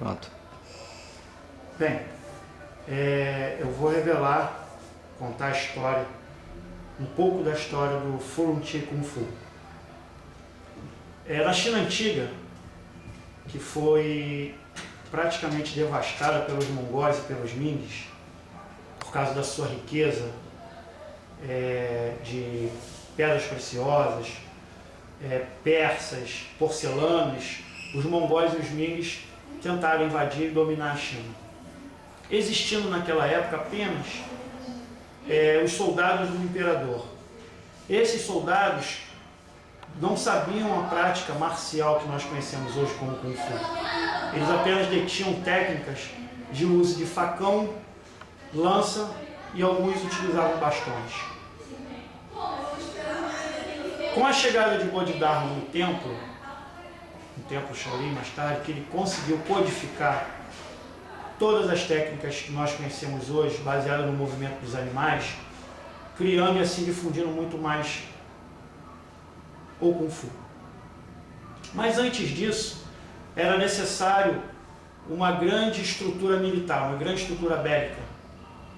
Pronto. Bem, eu vou revelar, contar a história, um pouco da história do Furunti Kung Fu. Na China Antiga, que foi praticamente devastada pelos mongóis e pelos Mings, por causa da sua riqueza de pedras preciosas, persas, porcelanas, os mongóis e os Mings tentaram invadir e dominar a China. Existindo naquela época apenas os soldados do imperador. Esses soldados não sabiam a prática marcial que nós conhecemos hoje como Kung Fu. Eles apenas detinham técnicas de uso de facão, lança e alguns utilizavam bastões. Com a chegada de Bodhidharma no templo Shaolin mais tarde, que ele conseguiu codificar todas as técnicas que nós conhecemos hoje, baseadas no movimento dos animais, criando e assim difundindo muito mais o Kung Fu. Mas antes disso, era necessário uma grande estrutura militar, uma grande estrutura bélica,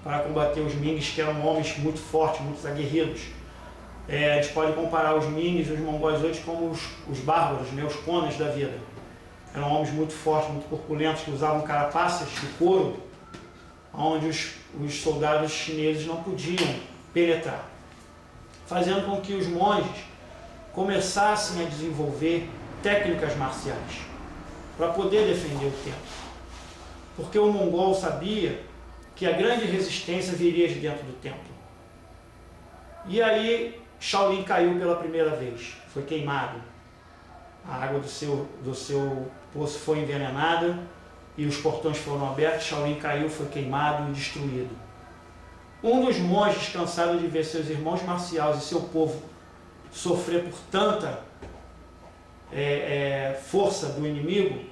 para combater os Mings, que eram homens muito fortes, muito aguerridos. A gente pode comparar os Mings e os mongóis hoje como os bárbaros, né, os conas da vida. Eram homens muito fortes, muito corpulentos, que usavam carapaças de couro, onde os soldados chineses não podiam penetrar, fazendo com que os monges começassem a desenvolver técnicas marciais para poder defender o templo. Porque o mongol sabia que a grande resistência viria de dentro do templo. E aí Shaolin caiu pela primeira vez, foi queimado. A água do seu poço foi envenenada e os portões foram abertos. Shaolin caiu, foi queimado e destruído. Um dos monges, cansado de ver seus irmãos marciais e seu povo sofrer por tanta força do inimigo,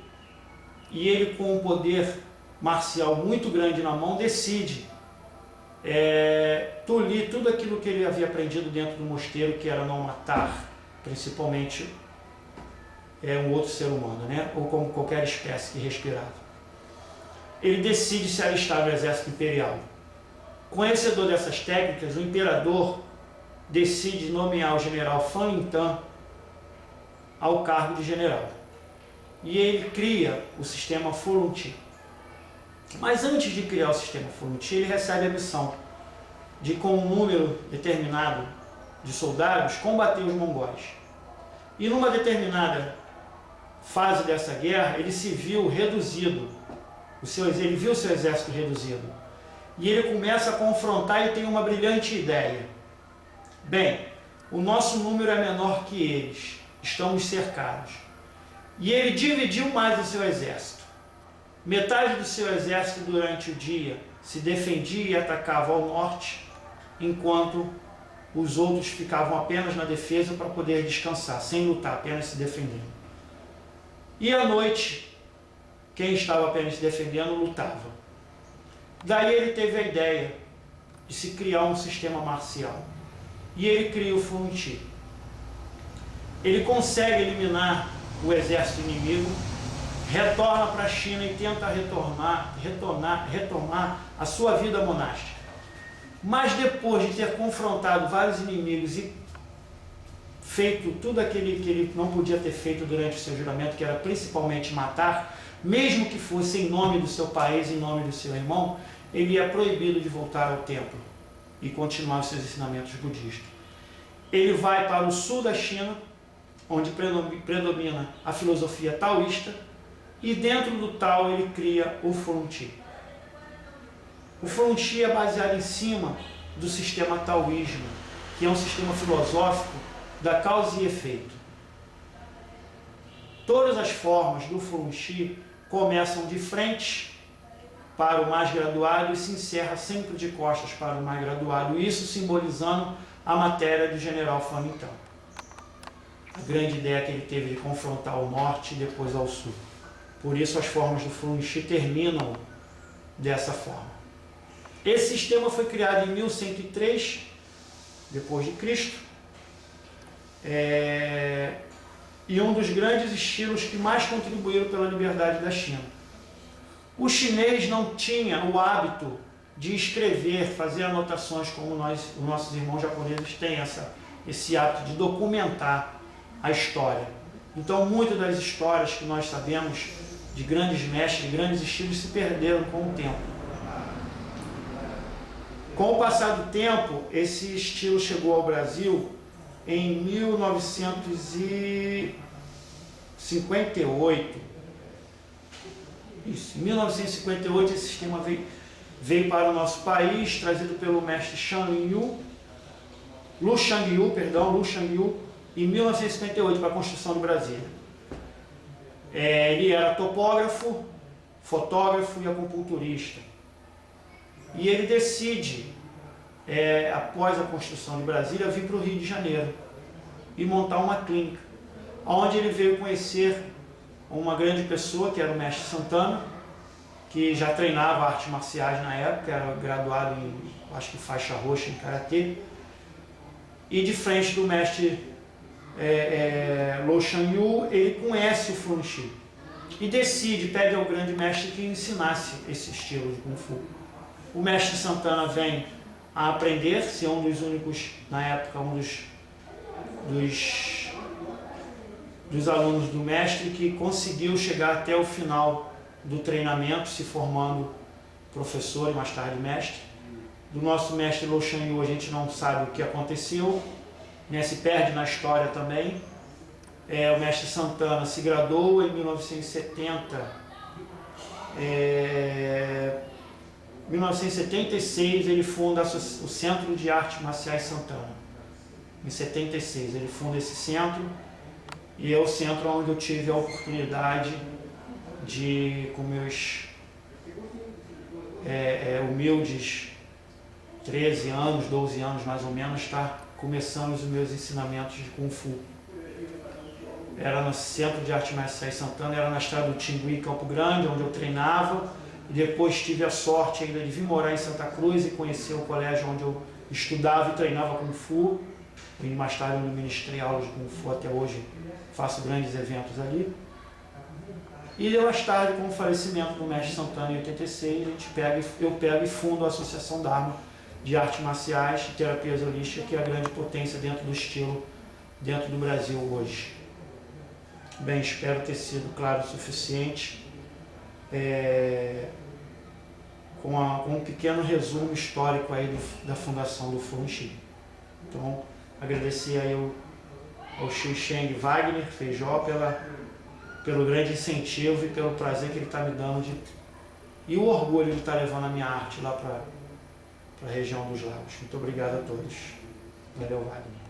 e ele, com um poder marcial muito grande na mão, decide tolir tudo aquilo que ele havia aprendido dentro do mosteiro, que era não matar, principalmente um outro ser humano, né? Ou como qualquer espécie que respirava. Ele decide se alistar no exército imperial. Conhecedor dessas técnicas, o imperador decide nomear o general Fan Yintan ao cargo de general. E ele cria o sistema Furunti. Mas antes de criar o sistema Furunti, ele recebe a missão de, com um número determinado de soldados, combater os mongóis. E numa determinada fase dessa guerra, ele se viu reduzido, ele viu o seu exército reduzido. E ele começa a confrontar e tem uma brilhante ideia. Bem, o nosso número é menor que eles, estamos cercados. E ele dividiu mais o seu exército. Metade do seu exército durante o dia se defendia e atacava ao norte, enquanto os outros ficavam apenas na defesa para poder descansar, sem lutar, apenas se defendendo. E à noite, quem estava apenas se defendendo lutava. Daí ele teve a ideia de se criar um sistema marcial. E ele cria o Furunti. Ele consegue eliminar o exército inimigo, retorna para a China e tenta retomar a sua vida monástica. Mas depois de ter confrontado vários inimigos e feito tudo aquilo que ele não podia ter feito durante o seu juramento, que era principalmente matar, mesmo que fosse em nome do seu país, em nome do seu irmão, ele é proibido de voltar ao templo e continuar os seus ensinamentos budistas. Ele vai para o sul da China, onde predomina a filosofia taoísta, e dentro do Tao ele cria o Furunti. O Furunti é baseado em cima do sistema taoísmo, que é um sistema filosófico da causa e efeito. Todas as formas do Furunti começam de frente para o mais graduado e se encerra sempre de costas para o mais graduado, isso simbolizando a matéria do general Fan Yintan. A grande ideia que ele teve de confrontar o norte e depois ao sul. Por isso as formas do Furunti terminam dessa forma. Esse sistema foi criado em 1103 depois de Cristo, e um dos grandes estilos que mais contribuíram pela liberdade da China. O chinês não tinha o hábito de escrever, fazer anotações como os nossos irmãos japoneses têm esse hábito de documentar a história. Então, muitas das histórias que nós sabemos de grandes mestres, de grandes estilos, se perderam com o tempo. Com o passar do tempo, esse estilo chegou ao Brasil em 1958. Isso, em 1958 esse sistema veio para o nosso país, trazido pelo mestre Lu Shangyu, em 1958 para a construção do Brasil. Ele era topógrafo, fotógrafo e acupunturista. E ele decide, após a construção de Brasília, vir para o Rio de Janeiro e montar uma clínica, onde ele veio conhecer uma grande pessoa, que era o mestre Santana, que já treinava artes marciais na época, era graduado em, acho que faixa roxa em Karatê, e de frente do mestre Lu Shangyu, ele conhece o Fu Chi e decide, pede ao grande mestre que ensinasse esse estilo de Kung Fu. O mestre Santana vem a aprender, ser um dos únicos, na época, um dos alunos do mestre que conseguiu chegar até o final do treinamento, se formando professor e mais tarde mestre. Do nosso mestre Lu Shangyu a gente não sabe o que aconteceu, né, se perde na história também. O mestre Santana se graduou em 1970. 1976 ele funda o Centro de Artes Marciais Santana. Em 76 ele funda esse centro, e é o centro onde eu tive a oportunidade de, com meus humildes 13 anos, 12 anos mais ou menos, estar começando os meus ensinamentos de Kung Fu. Era no Centro de Artes Marciais Santana, era na estrada do Tingui, Campo Grande, onde eu treinava. E depois tive a sorte ainda de vir morar em Santa Cruz e conhecer o colégio onde eu estudava e treinava Kung Fu. E mais tarde eu ministrei aulas de Kung Fu, até hoje faço grandes eventos ali. E mais tarde, com o falecimento do mestre Santana em 86, eu pego e fundo a Associação Dharma de Artes Marciais e Terapias Holísticas, que é a grande potência dentro do estilo, dentro do Brasil hoje. Bem, espero ter sido claro o suficiente. Com um pequeno resumo histórico aí da fundação do Fu Chi. Então, agradecer aí ao Xiu Sheng Wagner Feijó pelo grande incentivo e pelo prazer que ele está me dando e o orgulho de estar levando a minha arte lá para a região dos lagos. Muito obrigado a todos. Valeu, Wagner.